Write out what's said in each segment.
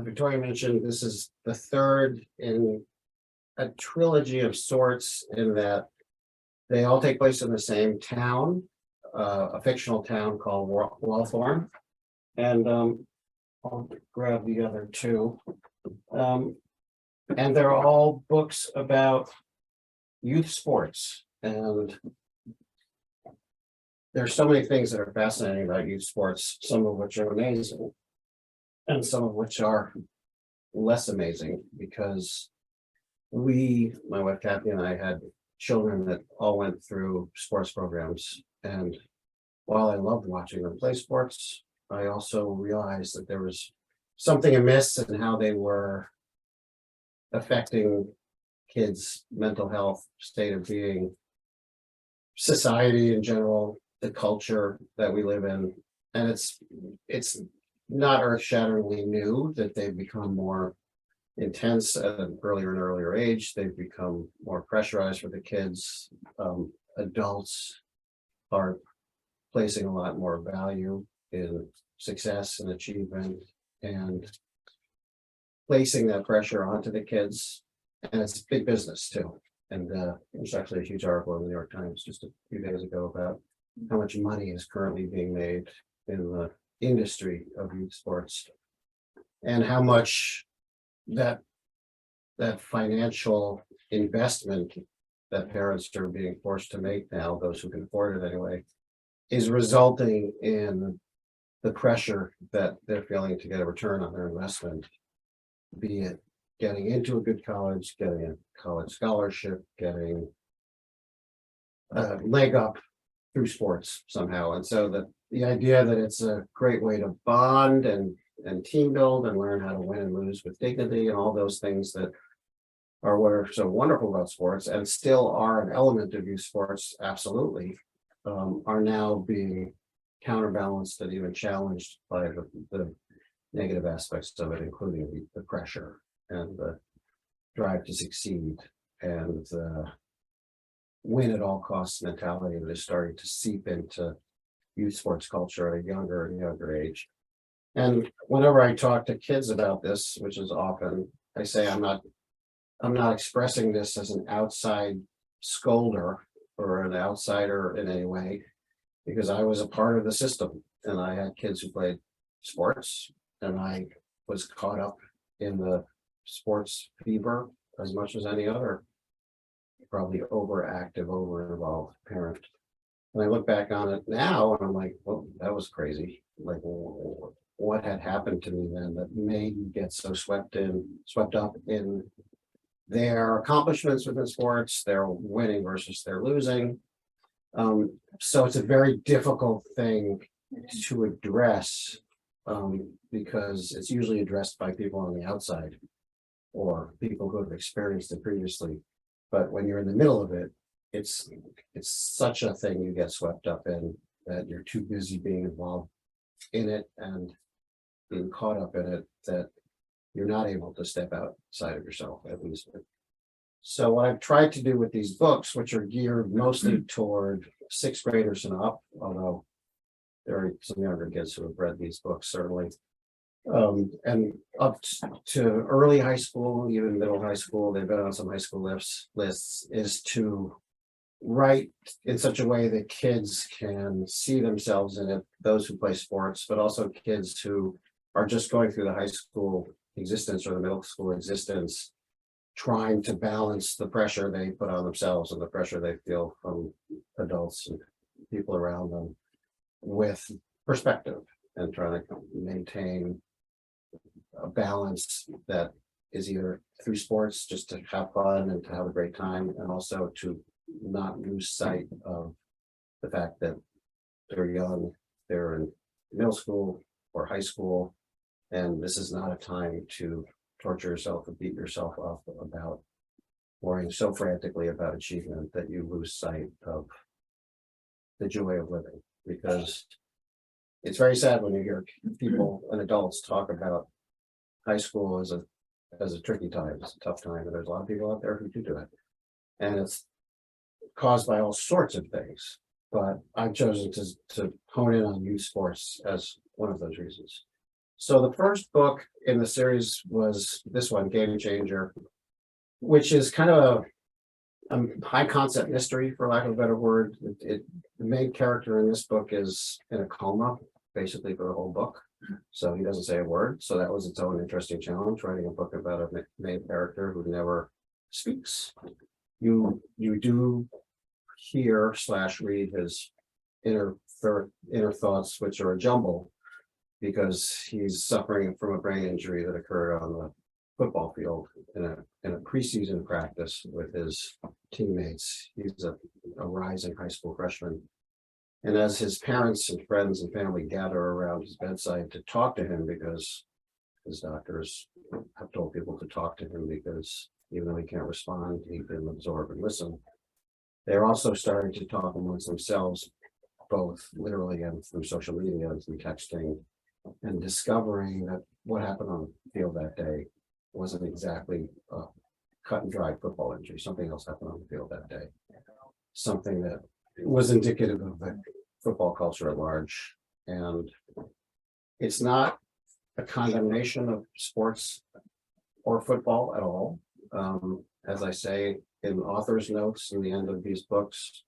Victoria mentioned, this is the third in a trilogy of sorts in that they all take place in the same town, a fictional town called Wallthorn. And I'll grab the other two. And they're all books about youth sports. And there's so many things that are fascinating about youth sports, some of which are amazing, and some of which are less amazing, because my wife Kathy and I had children that all went through sports programs. And while I loved watching them play sports, I also realized that there was something amiss in how they were affecting kids' mental health, state of being, society in general, the culture that we live in. And it's not earth-shatteringly new that they've become more intense at an earlier and earlier age. They've become more pressurized for the kids. Adults are placing a lot more value in success and achievement and placing that pressure onto the kids. And it's big business too. And there's actually a huge article in the New York Times just a few days ago about how much money is currently being made in the industry of youth sports, and how much that financial investment that parents are being forced to make now, those who can afford it anyway, is resulting in the pressure that they're feeling to get a return on their investment, be it getting into a good college, getting a college scholarship, getting a leg up through sports somehow. And so the idea that it's a great way to bond and team build and learn how to win and lose with dignity and all those things that are what are so wonderful about sports and still are an element of youth sports, absolutely, are now being counterbalanced and even challenged by the negative aspects of it, including the pressure and the drive to succeed and the win at all costs mentality that is starting to seep into youth sports culture at a younger and younger age. And whenever I talk to kids about this, which is often, I say I'm not expressing this as an outside scolder or an outsider in any way, because I was a part of the system and I had kids who played sports and I was caught up in the sports fever as much as any other probably overactive, over-involved parent. And I look back on it now and I'm like, well, that was crazy. Like, what had happened to me then that made me get so swept up in their accomplishments within sports, their winning versus their losing. So it's a very difficult thing to address, because it's usually addressed by people on the outside or people who have experienced it previously. But when you're in the middle of it, it's such a thing you get swept up in that you're too busy being involved in it and being caught up in it that you're not able to step outside of yourself, at least. So what I've tried to do with these books, which are geared mostly toward sixth graders and up, although there are some younger kids who have read these books, certainly, and up to early high school, even middle high school, they've been on some high school lists, is to write in such a way that kids can see themselves in it, those who play sports, but also kids who are just going through the high school existence or the middle school existence, trying to balance the pressure they put on themselves and the pressure they feel from adults and people around them with perspective and trying to maintain a balance that is either through sports just to have fun and to have a great time, and also to not lose sight of the fact that they're young, they're in middle school or high school, and this is not a time to torture yourself or beat yourself up about worrying so frantically about achievement that you lose sight of the joy of living. Because it's very sad when you hear people and adults talk about high school as a tricky time, it's a tough time, and there's a lot of people out there who do it. And it's caused by all sorts of things, but I've chosen to hone in on youth sports as one of those reasons. So the first book in the series was this one, Game Changer, which is kind of a high concept mystery, for lack of a better word. The main character in this book is in a coma, basically for the whole book. So he doesn't say a word. So that was its own interesting challenge, writing a book about a main character who never speaks. You do hear / read his inner thoughts, which are a jumble, because he's suffering from a brain injury that occurred on the football field in a preseason practice with his teammates. He's a rising high school freshman. And as his parents and friends and family gather around his bedside to talk to him, because his doctors have told people to talk to him, because even though he can't respond, he can absorb and listen. They're also starting to talk amongst themselves, both literally and through social media and through texting, and discovering that what happened on the field that day wasn't exactly a cut and dry football injury. Something else happened on the field that day. Something that was indicative of the football culture at large. And it's not a condemnation of sports or football at all. As I say in author's notes in the end of these books,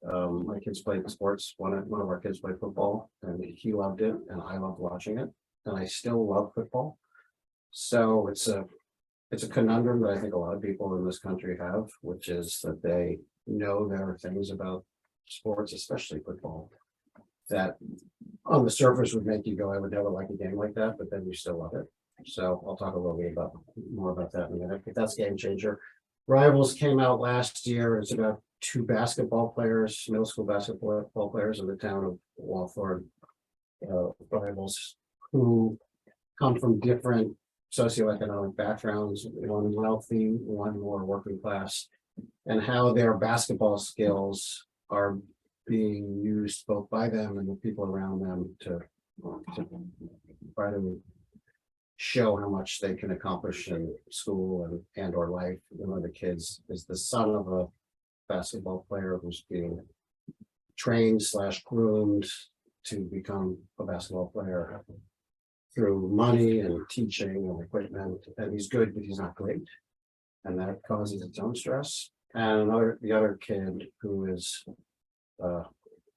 my kids played sports. One of our kids played football, and he loved it, and I loved watching it, and I still love football. So it's a conundrum that I think a lot of people in this country have, which is that they know there are things about sports, especially football, that on the surface would make you go, I would never like a game like that, but then you still love it. So I'll talk a little bit more about that in a minute, but that's Game Changer. Rivals came out last year. It's about two basketball players, middle school basketball players in the town of Walthorpe, rivals who come from different socioeconomic backgrounds, one wealthy, one more working class, and how their basketball skills are being used both by them and the people around them to try to show how much they can accomplish in school and or life. One of the kids is the son of a basketball player who's being trained / groomed to become a basketball player through money and teaching and equipment, and he's good, but he's not great. And that causes its own stress. And the other kid who is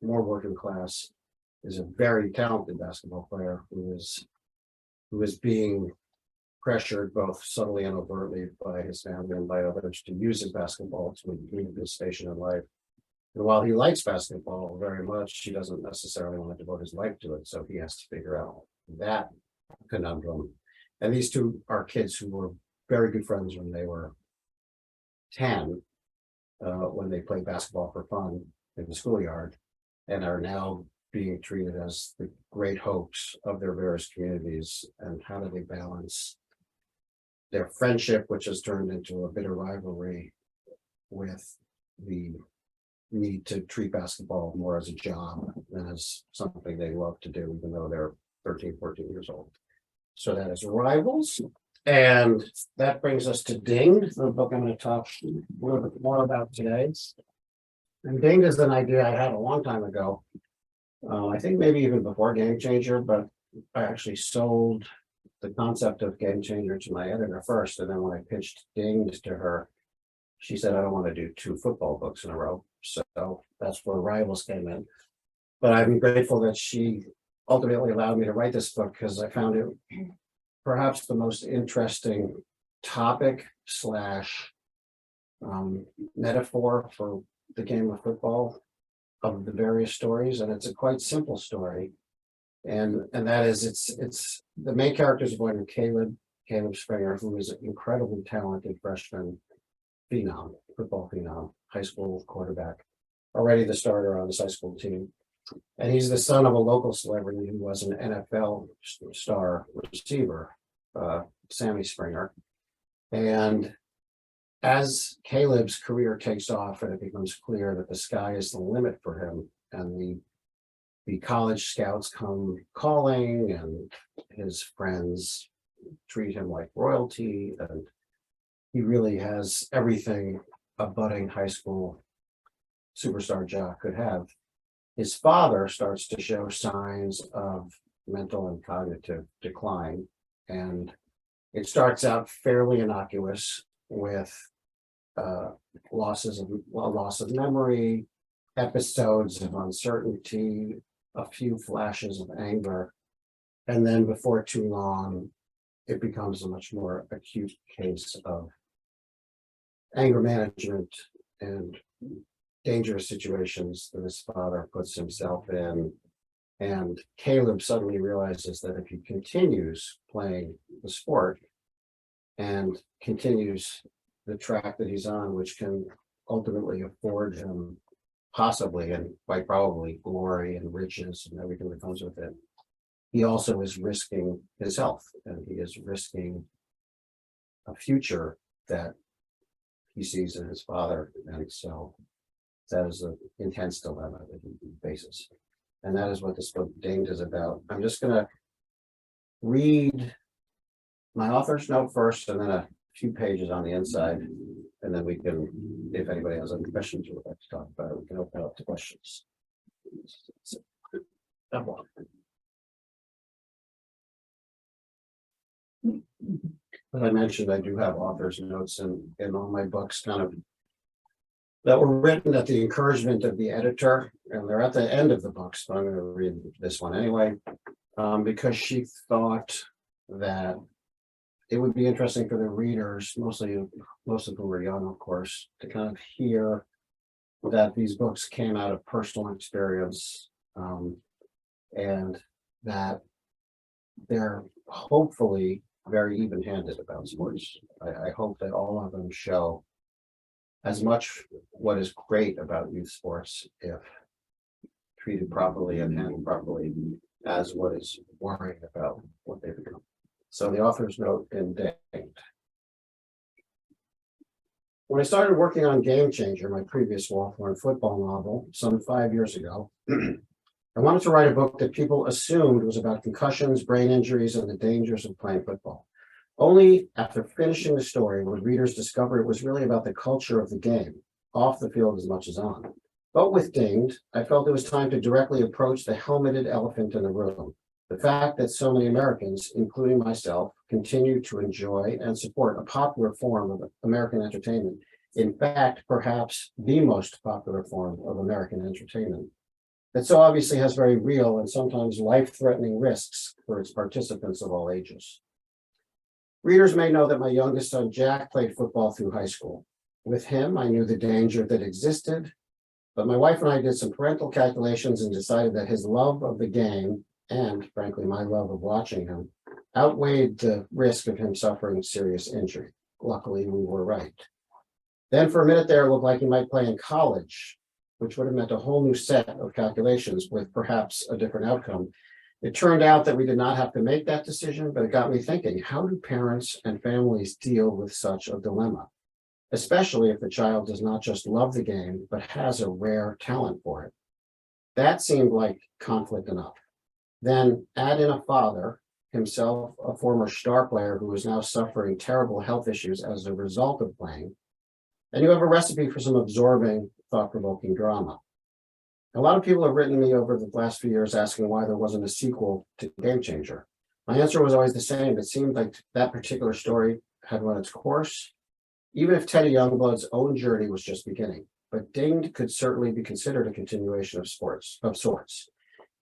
more working class is a very talented basketball player who is being pressured both subtly and overtly by his family and by others to use his basketball to improve his station in life. And while he likes basketball very much, he doesn't necessarily want to devote his life to it. So he has to figure out that conundrum. And these two are kids who were very good friends when they were 10, when they played basketball for fun in the schoolyard, and are now being treated as the great hopes of their various communities. And how do they balance their friendship, which has turned into a bitter rivalry, with the need to treat basketball more as a job than as something they love to do, even though they're 13, 14 years old. So that is Rivals. And that brings us to Dinged, the book I'm going to talk a little bit more about today. And Dinged is an idea I had a long time ago. I think maybe even before Game Changer, but I actually sold the concept of Game Changer to my editor first. And then when I pitched Dinged to her, she said, I don't want to do 2 football books in a row. So that's where Rivals came in. But I'm grateful that she ultimately allowed me to write this book, because I found it perhaps the most interesting topic / metaphor for the game of football of the various stories. And it's a quite simple story. And that is, it's the main character is a boy named Caleb Springer, who is an incredibly talented freshman football phenom, high school quarterback, already the starter on his high school team. And he's the son of a local celebrity who was an NFL star receiver, Sammy Springer. And as Caleb's career takes off and it becomes clear that the sky is the limit for him, and the college scouts come calling, and his friends treat him like royalty, and he really has everything a budding high school superstar jock could have. His father starts to show signs of mental and cognitive decline. And it starts out fairly innocuous with loss of memory, episodes of uncertainty, a few flashes of anger. And then before too long, it becomes a much more acute case of anger management and dangerous situations that his father puts himself in. And Caleb suddenly realizes that if he continues playing the sport and continues the track that he's on, which can ultimately afford him possibly and quite probably glory and riches and everything that comes with it, he also is risking his health, and he is risking a future that he sees in his father. And so that is an intense dilemma that he faces. And that is what this book Dinged is about. I'm just going to read my author's note first, and then a few pages on the inside. And then we can, if anybody has any questions or would like to talk about it, we can open up to questions. As I mentioned, I do have author's notes in all my books, kind of that were written at the encouragement of the editor, and they're at the end of the books, but I'm going to read this one anyway, because she thought that it would be interesting for the readers, most of whom are young, of course, to kind of hear that these books came out of personal experience, and that they're hopefully very even-handed about sports. I hope that all of them show as much what is great about youth sports, if treated properly and handled properly, as what is worrying about what they become. So the author's note in Dinged. When I started working on Game Changer, my previous Hawthorne football novel, some 5 years ago, I wanted to write a book that people assumed was about concussions, brain injuries, and the dangers of playing football. Only after finishing the story would readers discover it was really about the culture of the game, off the field as much as on. But with Dinged, I felt it was time to directly approach the helmeted elephant in the room. The fact that so many Americans, including myself, continue to enjoy and support a popular form of American entertainment. In fact, perhaps the most popular form of American entertainment, that so obviously has very real and sometimes life-threatening risks for its participants of all ages. Readers may know that my youngest son, Jack, played football through high school. With him, I knew the danger that existed, but my wife and I did some parental calculations and decided that his love of the game, and frankly, my love of watching him, outweighed the risk of him suffering serious injury. Luckily, we were right. Then for a minute there, it looked like he might play in college, which would have meant a whole new set of calculations with perhaps a different outcome. It turned out that we did not have to make that decision, but it got me thinking, how do parents and families deal with such a dilemma? Especially if the child does not just love the game, but has a rare talent for it. That seemed like conflict enough. Then add in a father, himself a former star player who is now suffering terrible health issues as a result of playing, and you have a recipe for some absorbing, thought-provoking drama. A lot of people have written me over the last few years asking why there wasn't a sequel to Game Changer. My answer was always the same. It seemed like that particular story had run its course, even if Teddy Youngblood's own journey was just beginning. But Dinged could certainly be considered a continuation of sorts.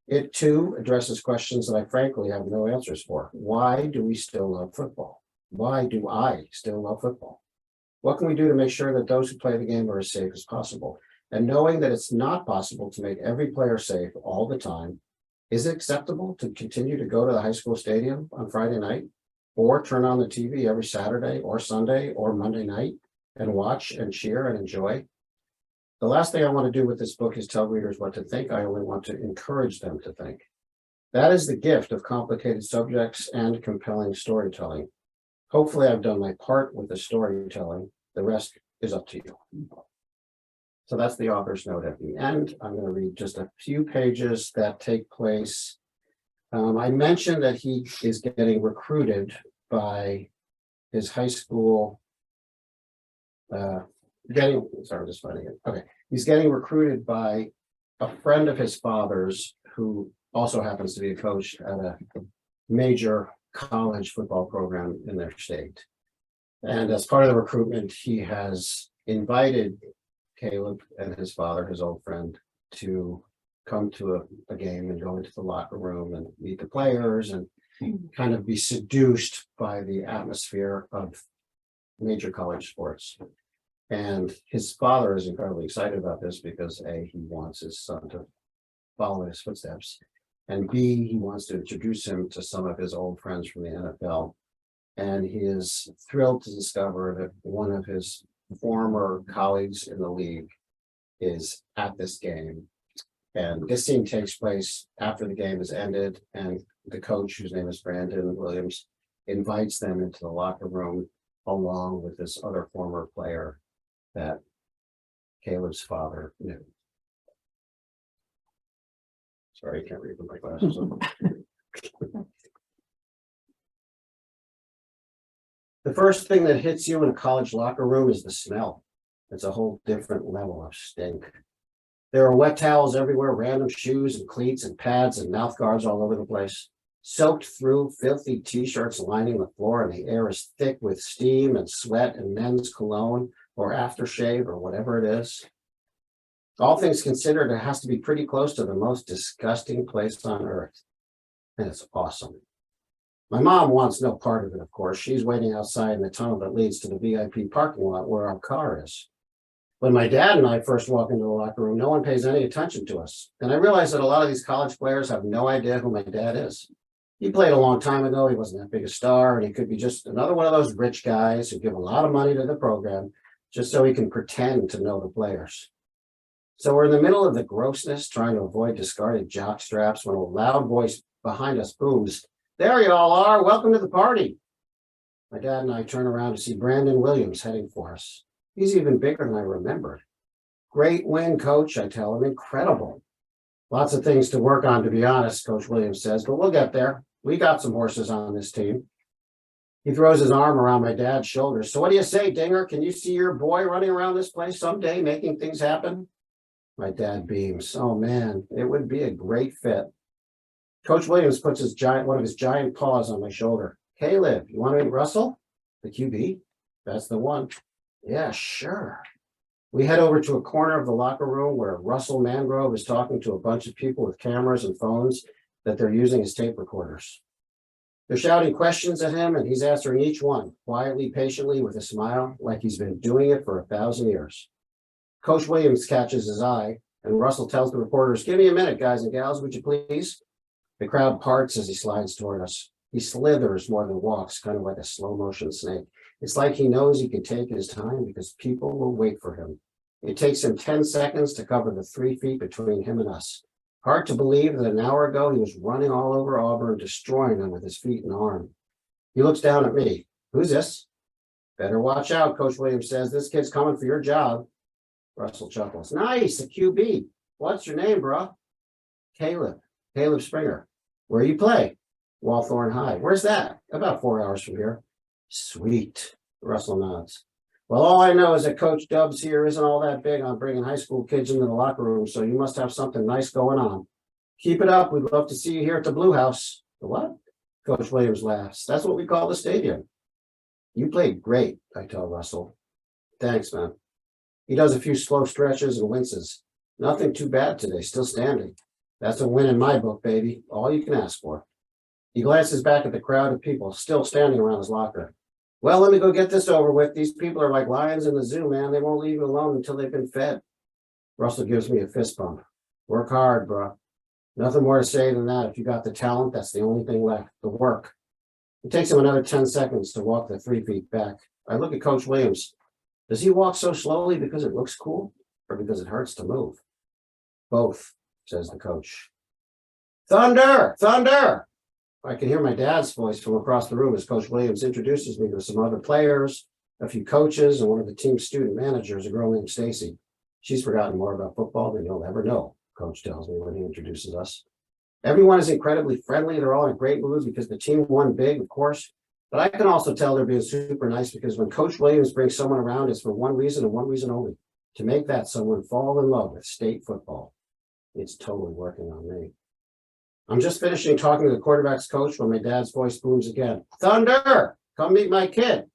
It too addresses questions that I frankly have no answers for. Why do we still love football? Why do I still love football? What can we do to make sure that those who play the game are as safe as possible? And knowing that it's not possible to make every player safe all the time, is it acceptable to continue to go to the high school stadium on Friday night, or turn on the TV every Saturday or Sunday or Monday night and watch and cheer and enjoy? The last thing I want to do with this book is tell readers what to think. I only want to encourage them to think. That is the gift of complicated subjects and compelling storytelling. Hopefully, I've done my part with the storytelling. The rest is up to you. So that's the author's note at the end. I'm going to read just a few pages that take place. I mentioned that he is getting recruited by his high school. Sorry, I'm just finding it. Okay. He's getting recruited by a friend of his father's who also happens to be a coach at a major college football program in their state. And as part of the recruitment, he has invited Caleb and his father, his old friend, to come to a game and go into the locker room and meet the players and kind of be seduced by the atmosphere of major college sports. And his father is incredibly excited about this because A, he wants his son to follow in his footsteps, and B, he wants to introduce him to some of his old friends from the NFL. And he is thrilled to discover that one of his former colleagues in the league is at this game. And this scene takes place after the game is ended, and the coach, whose name is Brandon Williams, invites them into the locker room along with this other former player that Caleb's father knew. Sorry, I can't read with my glasses on. The first thing that hits you in a college locker room is the smell. It's a whole different level of stink. There are wet towels everywhere, random shoes and cleats and pads and mouth guards all over the place. Soaked through, filthy t-shirts lining the floor, and the air is thick with steam and sweat and men's cologne or aftershave or whatever it is. All things considered, it has to be pretty close to the most disgusting place on earth. And it's awesome. My mom wants no part of it, of course. She's waiting outside in the tunnel that leads to the VIP parking lot where our car is. When my dad and I first walk into the locker room, no one pays any attention to us. And I realize that a lot of these college players have no idea who my dad is. He played a long time ago. He wasn't that big a star, and he could be just another one of those rich guys who give a lot of money to the program just so he can pretend to know the players. So we're in the middle of the grossness, trying to avoid discarded jock straps, when a loud voice behind us booms, "There you all are. Welcome to the party." My dad and I turn around to see Brandon Williams heading for us. He's even bigger than I remembered. "Great win, coach," I tell him. "Incredible." "Lots of things to work on, to be honest," Coach Williams says, "but we'll get there. We got some horses on this team." He throws his arm around my dad's shoulders. "So what do you say, Dinger? Can you see your boy running around this place someday, making things happen?" My dad beams. "Oh man, it would be a great fit." Coach Williams puts one of his giant paws on my shoulder. "Caleb, you want to meet Russell, the QB?" "That's the one." "Yeah, sure." We head over to a corner of the locker room where Russell Mangrove is talking to a bunch of people with cameras and phones that they're using as tape recorders. They're shouting questions at him, and he's answering each one, quietly, patiently, with a smile, like he's been doing it for 1,000 years. Coach Williams catches his eye, and Russell tells the reporters, "Give me a minute, guys and gals, would you please?" The crowd parts as he slides toward us. He slithers more than walks, kind of like a slow-motion snake. It's like he knows he can take his time because people will wait for him. It takes him 10 seconds to cover the 3 feet between him and us. Hard to believe that an hour ago he was running all over Auburn, destroying them with his feet and arm. He looks down at me. "Who's this?" "Better watch out," Coach Williams says. "This kid's coming for your job." Russell chuckles. "Nice, a QB. What's your name, bro?" "Caleb. Caleb Springer." "Where you play?" "Wallthorn High." "Where's that?" "About 4 hours from here." "Sweet." Russell nods. "Well, all I know is that Coach Dubs here isn't all that big on bringing high school kids into the locker room, so you must have something nice going on. Keep it up. We'd love to see you here at the Blue House." "The what?" Coach Williams laughs. "That's what we call the stadium." "You played great," I tell Russell. "Thanks, man." He does a few slow stretches and winces. "Nothing too bad today, still standing." "That's a win in my book, baby. All you can ask for." He glances back at the crowd of people still standing around his locker. "Well, let me go get this over with. These people are like lions in the zoo, man. They won't leave you alone until they've been fed." Russell gives me a fist bump. "Work hard, bro. Nothing more to say than that. If you got the talent, that's the only thing left, the work." It takes him another 10 seconds to walk the 3 feet back. I look at Coach Williams. Does he walk so slowly because it looks cool or because it hurts to move? "Both," says the coach. "Thunder! Thunder!" I can hear my dad's voice from across the room as Coach Williams introduces me to some other players, a few coaches, and one of the team's student managers, a girl named Stacy. "She's forgotten more about football than you'll ever know," Coach tells me when he introduces us. Everyone is incredibly friendly. They're all in a great mood because the team won big, of course. But I can also tell they're being super nice because when Coach Williams brings someone around, it's for one reason and one reason only: to make that someone fall in love with state football. It's totally working on me. I'm just finishing talking to the quarterback's coach when my dad's voice booms again. Thunder, come meet my kid.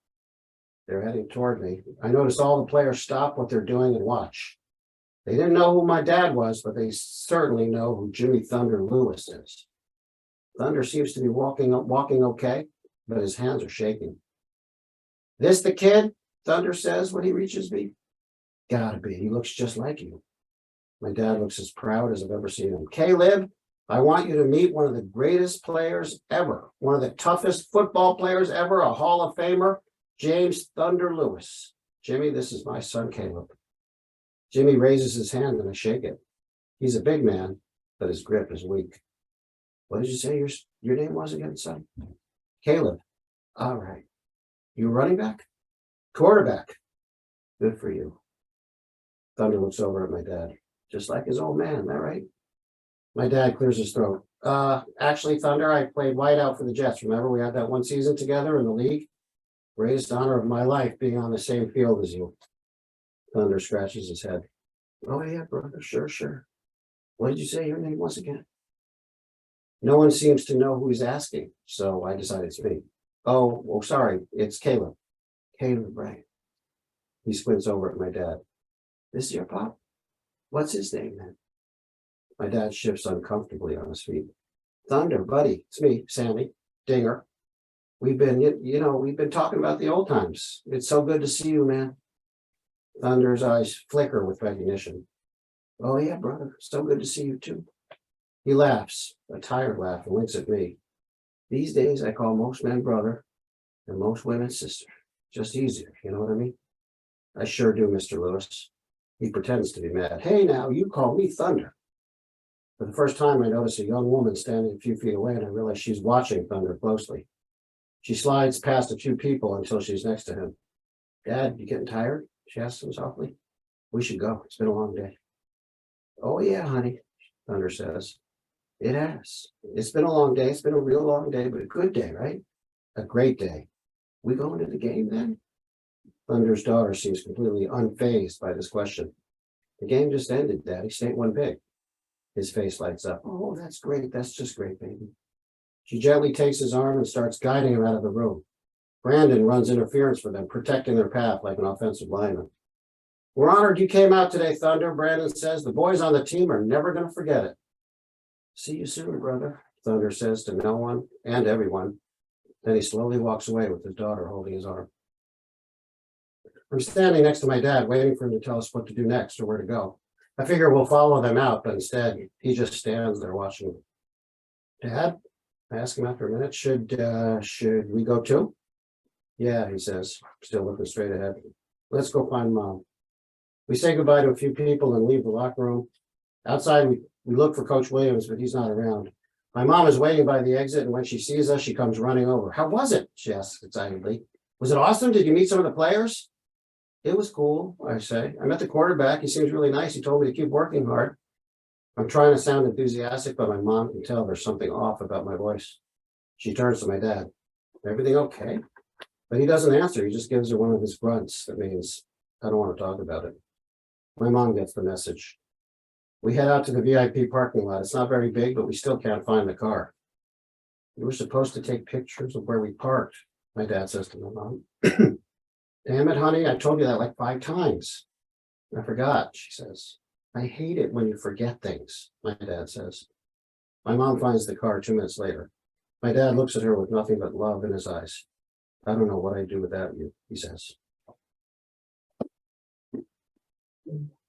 They're heading toward me. I notice all the players stop what they're doing and watch. They didn't know who my dad was, but they certainly know who Jimmy Thunder Lewis is. Thunder seems to be walking okay, but his hands are shaking. This the kid? Thunder says when he reaches me. Gotta be, he looks just like you. My dad looks as proud as I've ever seen him. Caleb, I want you to meet one of the greatest players ever, one of the toughest football players ever, a Hall of Famer, James Thunder Lewis. Jimmy, this is my son, Caleb. Jimmy raises his hand and I shake it. He's a big man, but his grip is weak. What did you say your name was again, son? Caleb. All right. You running back? Quarterback. Good for you. Thunder looks over at my dad. Just like his old man, is that right? My dad clears his throat. Actually, Thunder, I played wideout for the Jets. Remember, we had that one season together in the league? Greatest honor of my life being on the same field as you. Thunder scratches his head. Oh, yeah, brother. Sure. What did you say your name was again? No one seems to know who he's asking, so I decided it's me. Oh, sorry. It's Caleb. Caleb, right. He squints over at my dad. This is your pop? What's his name, then? My dad shifts uncomfortably on his feet. Thunder, buddy. It's me, Sammy. Dinger. We've been talking about the old times. It's so good to see you, man. Thunder's eyes flicker with recognition. Oh, yeah, brother. So good to see you, too. He laughs, a tired laugh, and winks at me. These days, I call most men brother and most women sister. Just easier, you know what I mean? I sure do, Mr. Lewis. He pretends to be mad. Hey, now, you call me Thunder. For the first time, I notice a young woman standing a few feet away, and I realize she's watching Thunder closely. She slides past a few people until she's next to him. Dad, you getting tired? She asks him softly. We should go. It's been a long day. Oh, yeah, honey, Thunder says. It has. It's been a long day. It's been a real long day, but a good day, right? A great day. We going to the game then? Thunder's daughter seems completely unfazed by this question. The game just ended, Daddy. State won big. His face lights up. Oh, that's great. That's just great, baby. She gently takes his arm and starts guiding him out of the room. Brandon runs interference for them, protecting their path like an offensive lineman. We're honored you came out today, Thunder, Brandon says. The boys on the team are never going to forget it. See you soon, brother, Thunder says to no one and everyone. Then he slowly walks away with his daughter holding his arm. I'm standing next to my dad, waiting for him to tell us what to do next or where to go. I figure we'll follow them out, but instead, he just stands there watching them. Dad, I ask him after a minute, should we go too? Yeah, he says, still looking straight ahead. Let's go find Mom. We say goodbye to a few people and leave the locker room. Outside, we look for Coach Williams, but he's not around. My mom is waiting by the exit, and when she sees us, she comes running over. How was it? She asks excitedly. Was it awesome? Did you meet some of the players? It was cool, I say. I met the quarterback. He seems really nice. He told me to keep working hard. I'm trying to sound enthusiastic, but my mom can tell there's something off about my voice. She turns to my dad. Everything okay? But he doesn't answer. He just gives her one of his grunts. That means, I don't want to talk about it. My mom gets the message. We head out to the VIP parking lot. It's not very big, but we still can't find the car. We were supposed to take pictures of where we parked, my dad says to my mom. Damn it, honey, I told you that like 5 times. I forgot, she says. I hate it when you forget things, my dad says. My mom finds the car 2 minutes later. My dad looks at her with nothing but love in his eyes. I don't know what I'd do without you, he says.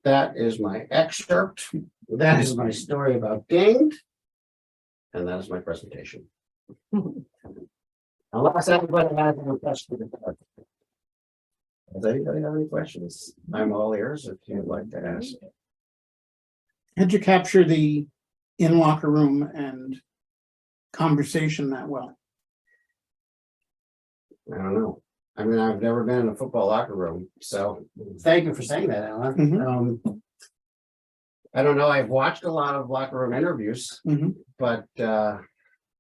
That is my excerpt. That is my story about Dinged. And that is my presentation. Unless everybody has any questions. Does anybody have any questions? I'm all ears if you'd like to ask. How'd you capture the in-locker room and conversation that well? I don't know. I mean, I've never been in a football locker room, so thank you for saying that, Alan. Mm-hmm. I don't know. I've watched a lot of locker room interviews, but and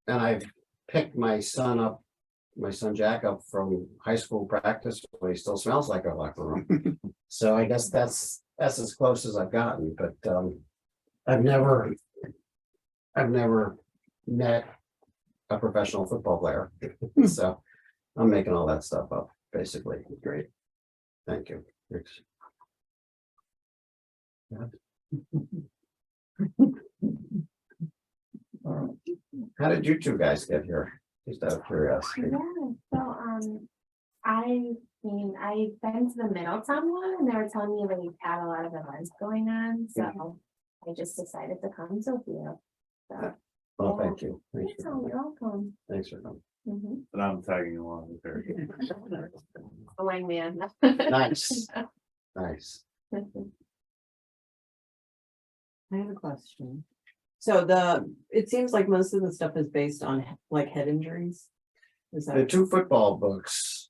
I've picked my son Jack up from high school practice when he still smells like a locker room. So I guess that's as close as I've gotten. But I've never met a professional football player. So I'm making all that stuff up, basically. Great. Thank you. Thanks. How did you two guys get here? Just out of curiosity. Yeah, so I mean, I've been to the Middletown one and they were telling me that we had a lot of events going on, so I just decided to come to you. So, Well, yeah. thank you. Thanks for You're coming. welcome. Thanks for coming. Mhm. And I'm tagging along with her. The wingman. Nice. Nice. I have a question. So it seems like most of the stuff is based on like head injuries. Is The that, two football books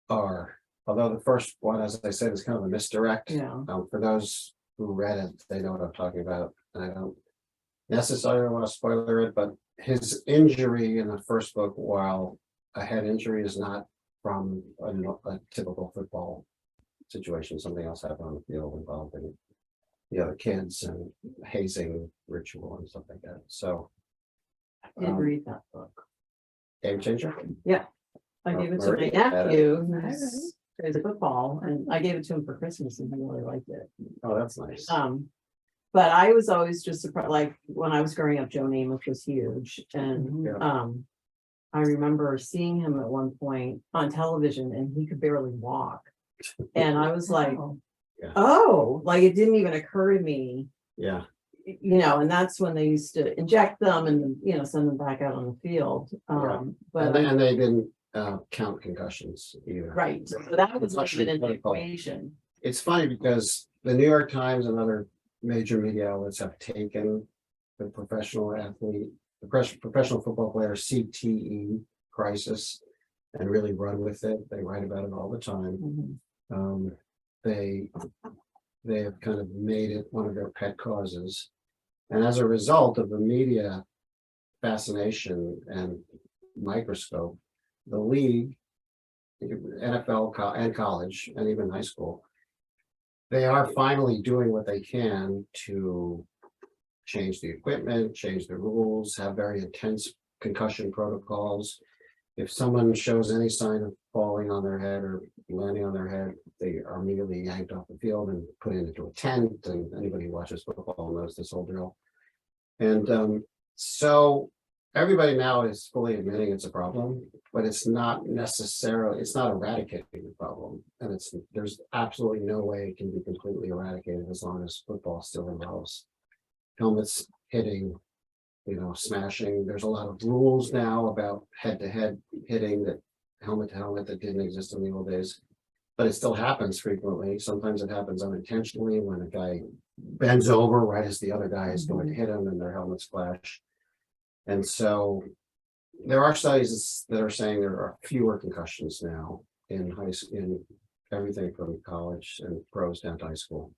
are, although the first one, as I said, is kind of a misdirect. yeah, For those who read it, they know what I'm talking about. And I don't necessarily want to spoiler it, but his injury in the first book, while a head injury is not from a typical football situation, something else happened on the field involving the other kids and hazing ritual and stuff like that. So I did read that book. game changer. I gave it to Marie, my nephew, Alright. who's plays football, and I gave it to him for Christmas and he really liked it. Oh, that's nice. But I was always just surprised, like, when I was growing up, Joe Namath was huge, and, Yeah. I remember seeing him at one point on television and he could barely walk. And I was like, Yeah. oh, like, it didn't even occur to me, Yeah. you know, and that's when they used to inject them and, you know, send them back out on the field. Yeah. But, And they didn't count concussions either. right, so that was It's like actually an critical. equation. It's funny because the New York Times and other major media outlets have taken the professional athlete, the professional football player CTE crisis and really run with it. They write about it all the time. Mhm. They have kind of made it one of their pet causes. And as a result of the media fascination and microscope, the league, NFL and college and even high school, they are finally doing what they can to change the equipment, change the rules, have very intense concussion protocols. If someone shows any sign of falling on their head or landing on their head, they are immediately yanked off the field and put into a tent. And anybody who watches football knows this whole drill. And so everybody now is fully admitting it's a problem, but it's not necessarily, it's not eradicating the problem. And there's absolutely no way it can be completely eradicated as long as football still involves helmets hitting, smashing. There's a lot of rules now about head-to-head hitting, that helmet to helmet, that didn't exist in the old days. But it still happens frequently. Sometimes it happens unintentionally when a guy bends over right as the other guy is going to hit him and their helmets flash. And so there are studies that are saying there are fewer concussions now in everything from college and pros down to high school,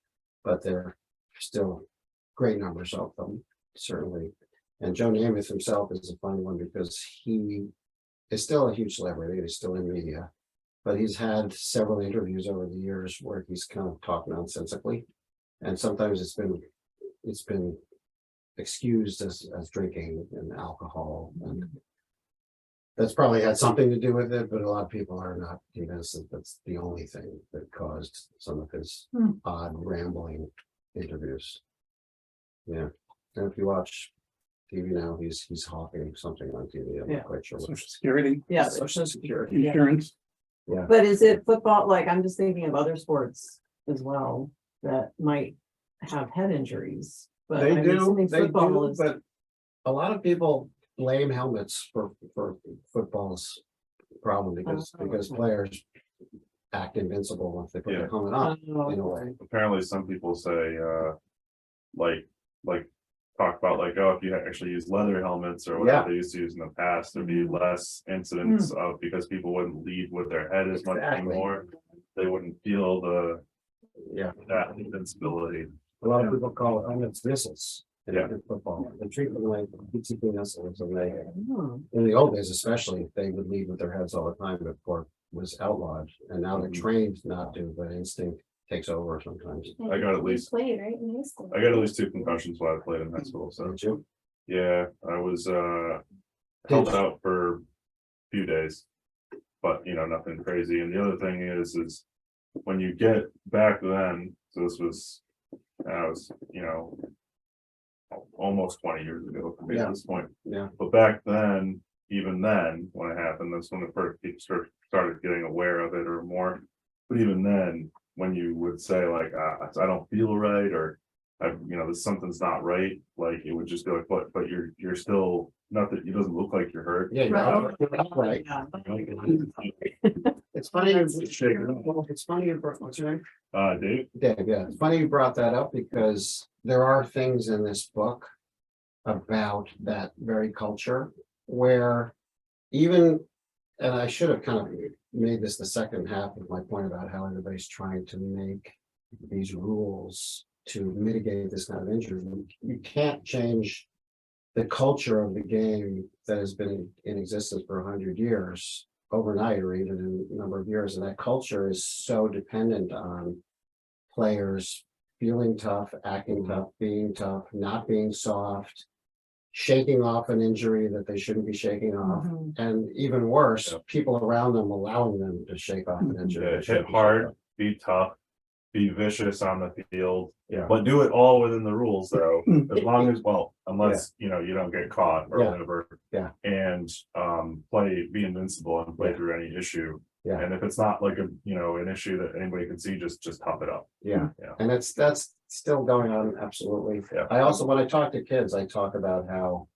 but there are still great numbers of them, certainly. And Joe Namath himself is a funny one because he is still a huge celebrity. He's still in media, but he's had several interviews over the years where he's kind of talked nonsensically, and sometimes it's been excused as drinking and alcohol, and that's probably had something to do with it, but a lot of people are not convinced that that's the only thing that caused some of his odd rambling interviews. Yeah, and if you watch TV now, he's hawking something on TV. I'm Yeah. not quite sure what. Social Security, Yeah. Social Security. insurance. Yeah, But is it football, like, I'm just thinking of other sports as well that might have head injuries. But they I'm do, assuming football is- but a lot of people blame helmets for football's problem because okay. players act invincible once they put their Yeah. helmet on, Oh, in a way. Apparently, some people say, like talk about like, oh, if you actually use leather helmets or whatever they used to use in the past, there'd be less incidents of, because people wouldn't lead with their head as much Exactly. anymore. They wouldn't feel Yeah, that invincibility. a lot of people call it helmets missiles in Yeah. football. They treat them like PCP missiles, and they, oh, in the old days especially, they would lead with their heads all the time before it was outlawed, and now they're trained not to, but instinct takes over sometimes. I got at We least- played, right? In high school. I got at least 2 concussions while I played in high school, so Don't you? Yeah, I was held out for a few days. But nothing crazy. And the other thing is when you get back then, so this was, I was, almost 20 years ago for me at this point. Yeah. But back then, even then, when it happened, that's when the first people started getting aware of it or more. But even then, when you would say like, I don't feel right, or this something's not right, like it would just be like, but you're still, not that it doesn't look like you're hurt. Yeah, Right. right. It's funny. It's funny. What's your name? Dave, Dave, yeah, it's funny you brought that up because there are things in this book about that very culture where even, and I should have kind of made this the second half of my point about how everybody's trying to make these rules to mitigate this kind of injury. You can't change the culture of the game that has been in existence for 100 years overnight or even in a number of years. And that culture is so dependent on players feeling tough, acting tough, being tough, not being soft, shaking off an injury that they shouldn't be shaking off. Mhm. And even worse, people around them allowing them to shake off an injury. they hit shouldn't be hard, shaking off. be tough, be vicious on the field. Yeah. But do it all within the rules though, Mm. as long as, well, unless, you don't get caught or Yeah. whatever. Yeah. And, be invincible and play through any issue. Yeah. And if it's not like an issue that anybody can see, just tough it up. Yeah, Yeah. and that's still going on, absolutely. Yeah. I also, when I talk to kids, I talk about how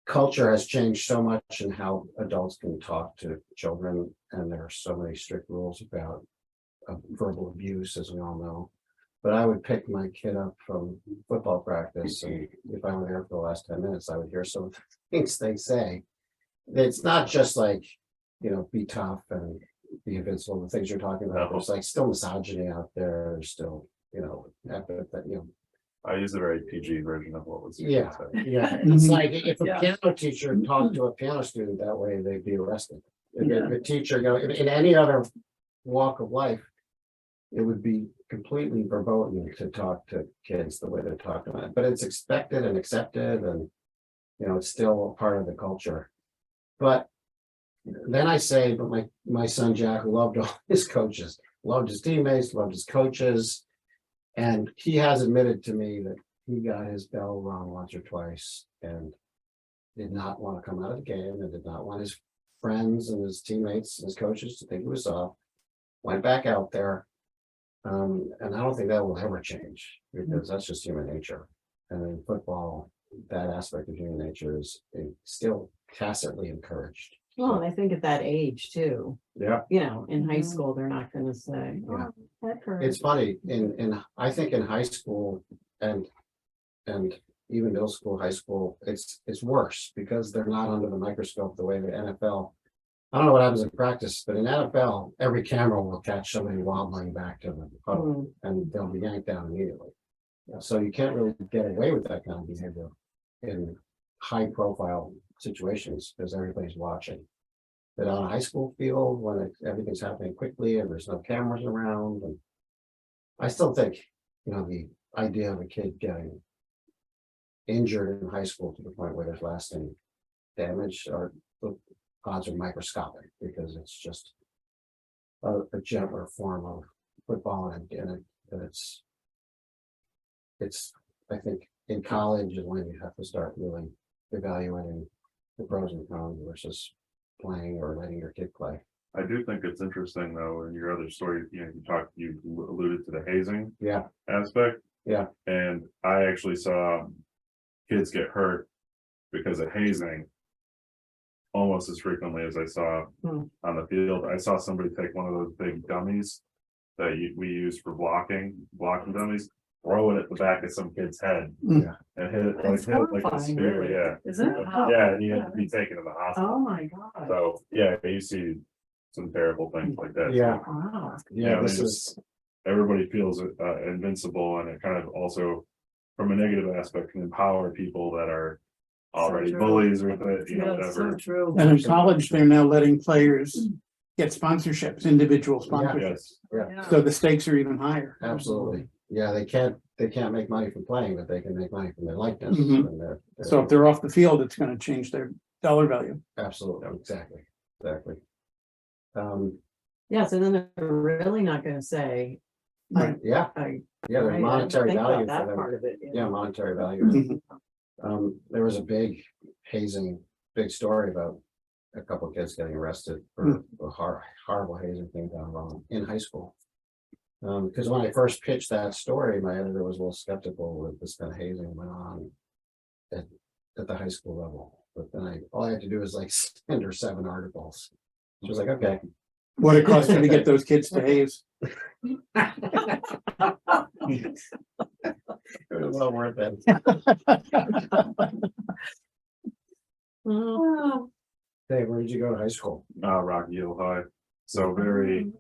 culture has changed so much and how adults can talk to children, and there are so many strict rules about verbal abuse, as we all know. But I would pick my kid up from football practice, and if I were there for the last 10 minutes, I would hear some of the things they say. It's not just like, be tough and be invincible, the things you're talking about. There's like still misogyny out there, there's still, I use a very PG version of what was. yeah, said. yeah. It's like if a Yeah. piano teacher talked to a piano student that way, they'd be arrested. If a teacher, in any other walk of life, it would be completely verboten to talk to kids the way they're talking about it. But it's expected and accepted, and it's still a part of the culture. But then I say, but my son Jack loved all his coaches, loved his teammates, loved his coaches. And he has admitted to me that he got his bell rung once or twice and did not want to come out of the game and did not want his friends and his teammates and his coaches to think he was soft. Went back out there. And I don't think that will ever change because that's just human nature. And in football, that aspect of human nature is still tacitly encouraged. Well, and I think at that age too, Yeah. in high Mhm. school, they're not gonna say, Yeah. oh, that hurt. It's funny, I think in high school and even middle school, high school, it's worse because they're not under the microscope the way the NFL. I don't know what happens in practice, but in NFL, every camera will catch somebody wobbling back to the huddle Mm. and they'll be yanked down immediately. So you can't really get away with that kind of behavior in high profile situations because everybody's watching. But on a high school field, when everything's happening quickly and there's no cameras around, and I still think, the idea of a kid getting injured in high school to the point where there's lasting damage or the odds are microscopic because it's just a gentler form of football and it's I think in college is when you have to start really evaluating the pros and cons versus playing or letting your kid play. I do think it's interesting though, in your other story, you alluded to the hazing Yeah, aspect. Yeah. And I actually saw kids get hurt because of hazing almost as frequently as I saw Hmm. on the field. I saw somebody take one of those big dummies that we use for blocking dummies, throw it at the back of some kid's head Mm. and hit it That's like a horrifying, spear, really. yeah. Is it? Yeah, and he had to be taken to the hospital. Oh, my God. So, yeah, you see some terrible things like that. Yeah. Wow. yeah, they this just- is, Everybody feels invincible, and it kind of also, from a negative aspect, can empower people that are already true. bullies or whatever. True. And in college, they're now letting players get sponsorships, individual sponsorships. Yes, yeah, So the stakes are even higher. absolutely. Yeah, they can't make money from playing, but they can make money from their likeness. Mhm. and their- So if they're off the field, it's gonna change their dollar value. Absolutely, exactly. Yeah, so then they're really not gonna say, Right. Yeah, I. yeah, there's right, I didn't monetary think about value for that them. part of it. Yeah, monetary value. Mhm. There was a big big story about a couple of kids getting arrested for a horrible hazing thing down wrong in high school. Because when I first pitched that story, my editor was a little skeptical that this kind of hazing went on at the high school level. But then all I had to do was like send her 7 articles. She was like, okay. What it cost you to get those kids to haze. It was well worth it. Oh. Dave, where did you go to high school? Rocky Hill High. So very,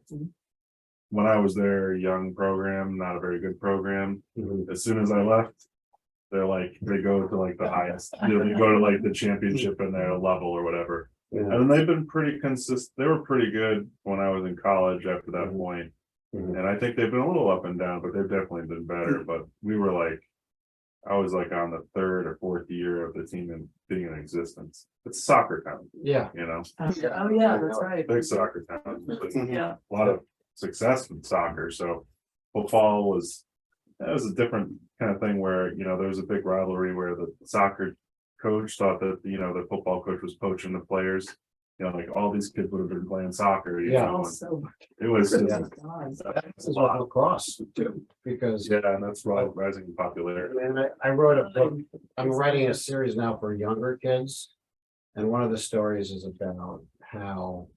when I was there, young program, not a very good program. As soon as I left, they're like, they go to like the highest, they go to like the championship in their level or whatever. Yeah. And they've been pretty consistent. They were pretty good when I was in college after that point. Mhm. And I think they've been a little up and down, but they've definitely been better. But we were like, I was like on the 3rd or 4th year of the team and being in existence. It's soccer town, Yeah. you know, Oh, yeah, that's right. big soccer town. But Yeah. a lot of success in soccer. So football that was a different kind of thing where, you know, there was a big rivalry where the soccer coach thought that, you know, the football coach was poaching the players. You know, like all these kids would have been playing soccer. You Yeah. know, and Also. it was Yeah. God. This is what lacrosse too, because yeah, and that's rising in popularity. and I wrote a book. I'm writing a series now for younger kids. And one of the stories is about how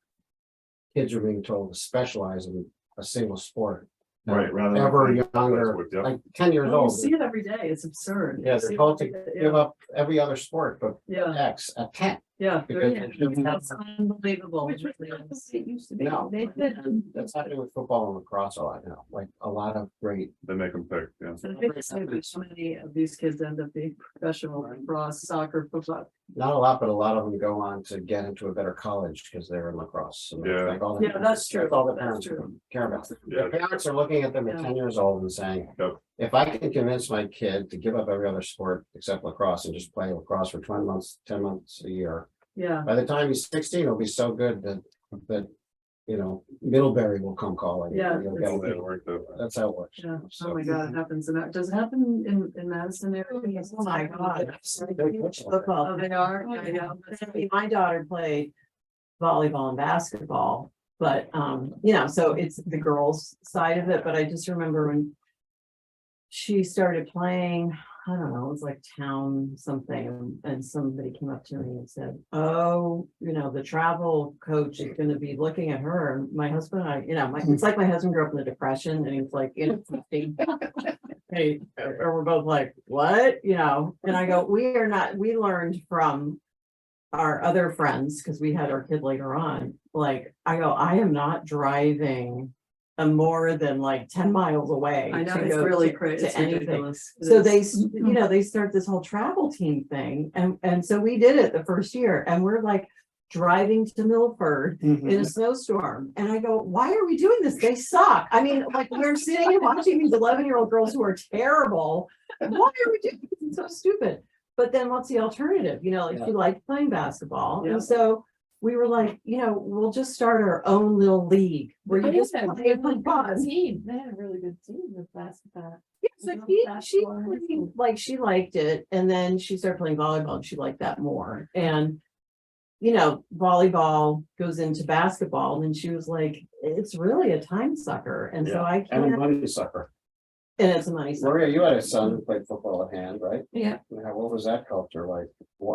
kids are being told to specialize in a single sport. Right, rather than Ever playing younger, sports, yeah. like 10 years You old. see it every day. It's absurd. Yeah, they're told to give up every other sport but Yeah, X at 10. yeah. Because That's unbelievable. Which was not the way it used to be. No. They did. That's happening with football and lacrosse a lot now, like a lot of great. They make them pick, yeah. So I think so many of these kids end up being professional lacrosse, soccer, football. Not a lot, but a lot of them go on to get into a better college because they're in lacrosse. And Yeah. like all the- Yeah, that's true. All the That's parents true. care about. Yeah. The parents are looking at them at Yeah. 10 years old and saying, Yep. if I can convince my kid to give up every other sport except lacrosse and just play lacrosse for 20 months, 10 months a year, Yeah, by the time he's 16, he'll be so good that Middlebury will come calling. Yeah, You'll it's- get- They work the- That's how it works. yeah. Oh So- my God, it happens. Does it happen in Madison area? Oh my God. Oh, they are? Yeah. My daughter played volleyball and basketball, but, you know, so it's the girls' side of it, but I just remember when she started playing, I don't know, it was like town something, and somebody came up to me and said, oh, you know, the travel coach is gonna be looking at her, and my husband and I, you know, it's like my husband grew up in the Depression, and he's like, you know, 50. Hey, or we're both like, what, you know, and I go, we learned from our other friends, because we had our kid later on, like, I go, I am not driving more than like 10 miles away. I know, to it's go really to crazy. It's anything. ridiculous. It So is. they start this whole travel team thing, and so we did it the first year, and we're like driving to Milford in Mhm. a snowstorm, and I go, why are we doing this? They suck. I mean, like, we're sitting and watching these 11-year-old girls who are terrible. Why are we doing this? It's so stupid. But then what's the alternative? You know, like, she liked playing basketball, Yeah. and so we were like, you know, we'll just start our own little league where you just play for fun. Team, they had a really good team with basketball. Yeah, so she played, like, she liked it, and then she started playing volleyball and she liked that more. And, you know, volleyball goes into basketball, and she was like, it's really a time sucker. And so I And a can't, money sucker. and it's a money sucker. Maria, you had a son who played football at hand, right? Yeah. What was that culture like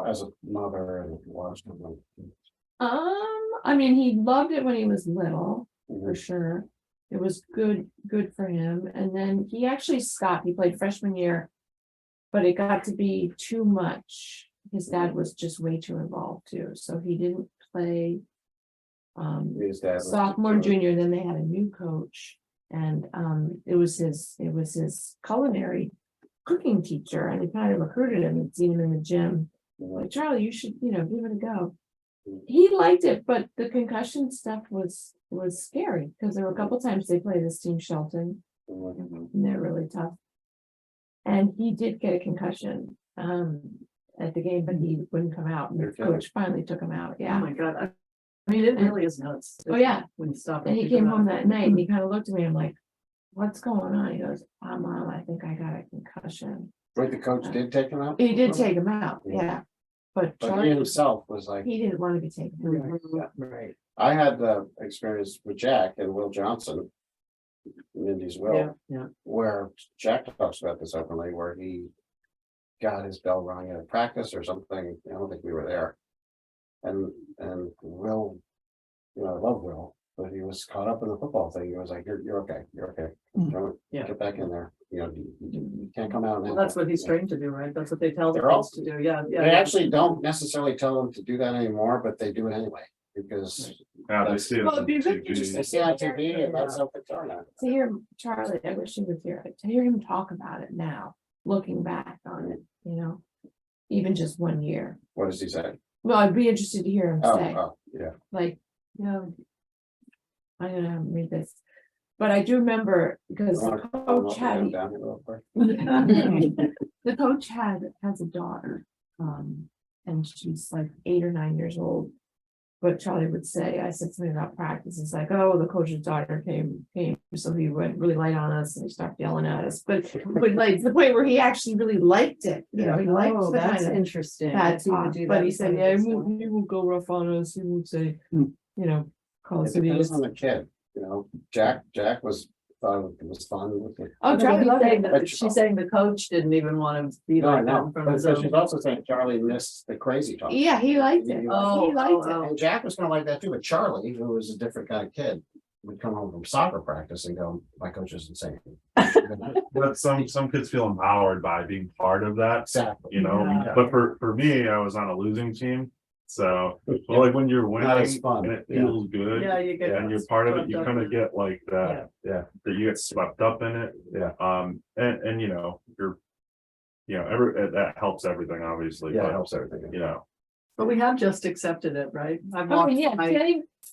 as a mother and watching them? I mean, he loved it when he was little, for Mhm. sure. It was good for him. And then he actually stopped. He played freshman year, but it got to be too much. His dad was just way too involved too, so he didn't play. His dad was- Sophomore, junior, then they had a new coach, and it was his culinary cooking teacher, and he kind of recruited him and seen him in the gym. Like, Charlie, you should, give it a go. He liked it, but the concussion stuff was scary, because there were a couple times they played this team Shelton, and they're really tough. And he did get a concussion, at the game, but he wouldn't come out, and the You're kidding. coach finally took him out, Oh yeah. my God, I mean, it really is nuts. Oh, yeah. When you stop. And he think came about home it. that night, and he kind of looked at me, I'm like, what's going on? He goes, Mom, I think I got a concussion. Wait, the coach did take him out? He did take him out, Yeah. yeah. But But he Charlie, himself was like, he didn't want to be taken out. Mhm, right, I had the experience with Jack and Will Johnson. Mindy's yeah, Will, yeah, where Jack talks about this openly, where he got his bell rung at a practice or something. I don't think we were there. And Will, you know, I love Will, but he was caught up in the football thing. He was like, you're okay, you're okay. Mm. Don't Yeah. get back in there. You know, you can't come out now. well, that's what he's trained to do, right? That's what they tell the They're all- kids to do, yeah, yeah. They actually don't necessarily tell them to do that anymore, but they do it anyway, because Yeah, they see it Well, on it'd be really TV. interesting. they see it on TV and that's how it's on now. To hear Charlie, I wish he was here, to hear him talk about it now, looking back on it, you know, even just 1 year. What does he say? Well, I'd be interested to hear him say, Yeah. like, you know, I'm gonna read this, but I do remember because You the wanna come coach up had, and down here real quick? the coach has a daughter, and she's like 8 or 9 years old. But Charlie would say, I said something about practice, it's like, oh, the coach's daughter came, so he went really light on us and he started yelling at us, but like to the point where he actually really liked it, you know, he liked Oh, the that's kind of interesting. bad That he would talk, do but that he in said, front of yeah, his he won't go rough on us, he won't say, Hmm. you know, call It us depends idiots. on the kid, you know, Jack was, thought it was fun with it. Oh, Charlie loved it. But- She's saying the coach didn't even want to be No, I like that know, in front but of his so own. she's also saying Charlie missed the crazy talk. Yeah, he liked it, Oh, he liked it. And Jack was kind of like that too, but Charlie, who was a different kind of kid, would come home from soccer practice and go, my coach is insane. But some kids feel empowered by being part of that, Exactly. you know, Yeah. but for me, I was on a losing team. So, well, like when you're Not as winning fun, and it yeah. feels good. Yeah, you get. And you're part of it, you swept up kind in of get like that, Yeah, that you get swept up in it. Yeah. And you know, that helps everything, obviously, yeah, it but helps everything. you know, But we have just accepted it, right? I've Oh, walked. yeah, by-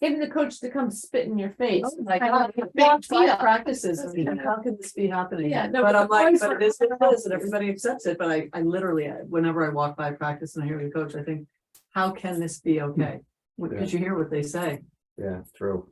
getting the coach to come spit in your face. Oh my Kind of God, like a I've big walked by deal. practices, and I'm like, how can this be happening? Yeah, no, But but I'm the like, boys but were- it is what it is, and everybody accepts it, but I literally, whenever I walk by practice and I hear the coach, I think, how can this be okay? Because you hear what they say. Yeah, true.